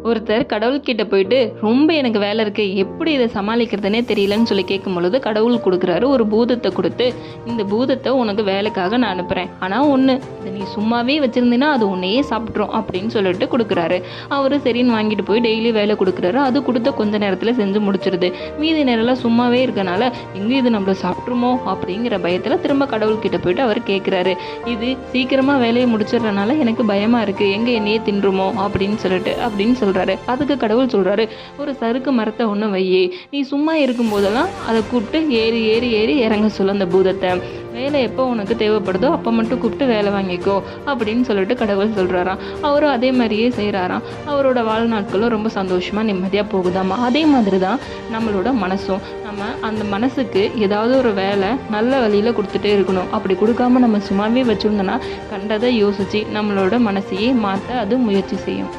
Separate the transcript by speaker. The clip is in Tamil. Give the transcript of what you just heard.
Speaker 1: ஒருத்தர் கடவுள்கிட்ட போயிட்டு ரொம்ப எனக்கு வேலை இருக்குது, எப்படி இதை சமாளிக்கிறதுனே தெரியலன்னு சொல்லி கேட்கும் பொழுது கடவுள் கொடுக்குறாரு ஒரு பூதத்தை கொடுத்து, இந்த பூதத்தை உனக்கு வேலைக்காக நான் அனுப்புகிறேன், ஆனால் ஒன்று இதை நீ சும்மாவே வச்சுருந்தீங்கன்னா அது உன்னையே சாப்பிட்றோம் அப்படின்னு சொல்லிட்டு கொடுக்குறாரு. அவர் சரின்னு வாங்கிட்டு போய் டெய்லி வேலை கொடுக்குறாரு. அது கொடுத்த கொஞ்ச நேரத்தில் செஞ்சு முடிச்சிருது. மீதி நேரம்லாம் சும்மாவே இருக்கனால எங்கே இது நம்மளை சாப்பிட்ருமோ அப்படிங்கிற பயத்தில் திரும்ப கடவுள்கிட்ட போயிட்டு அவர் கேட்குறாரு. இது சீக்கிரமாக வேலையை முடிச்சிடுறனால எனக்கு பயமாக இருக்குது, எங்கே என்னையே தின்றுமோ அப்படின்னு சொல்கிறாரு. அதுக்கு கடவுள் சொல்றாரு, ஒரு சறுக்கு மரத்தை ஒன்று வையே, நீ சும்மா இருக்கும் போதெல்லாம் அதை கூப்பிட்டு ஏறி ஏறி ஏறி இறங்க சொல்ல அந்த பூதத்தை, வேலை எப்போ உனக்கு தேவைப்படுதோ அப்போ மட்டும் கூப்பிட்டு வேலை வாங்கிக்கோ அப்படின்னு சொல்லிட்டு கடவுள் சொல்கிறாராம். அவரும் அதே மாதிரியே செய்கிறாராம். அவரோட வாழ்நாட்களும் ரொம்ப சந்தோஷமாக நிம்மதியாக போகுதாமா. அதே மாதிரி தான் நம்மளோட மனசும். நம்ம அந்த மனசுக்கு ஏதாவது ஒரு வேலை நல்ல வழியில் கொடுத்துட்டே இருக்கணும். அப்படி கொடுக்காம நம்ம சும்மாவே வச்சுருந்தோன்னா கண்டதை யோசித்து நம்மளோட மனசையே மாற்ற அது முயற்சி செய்யும்.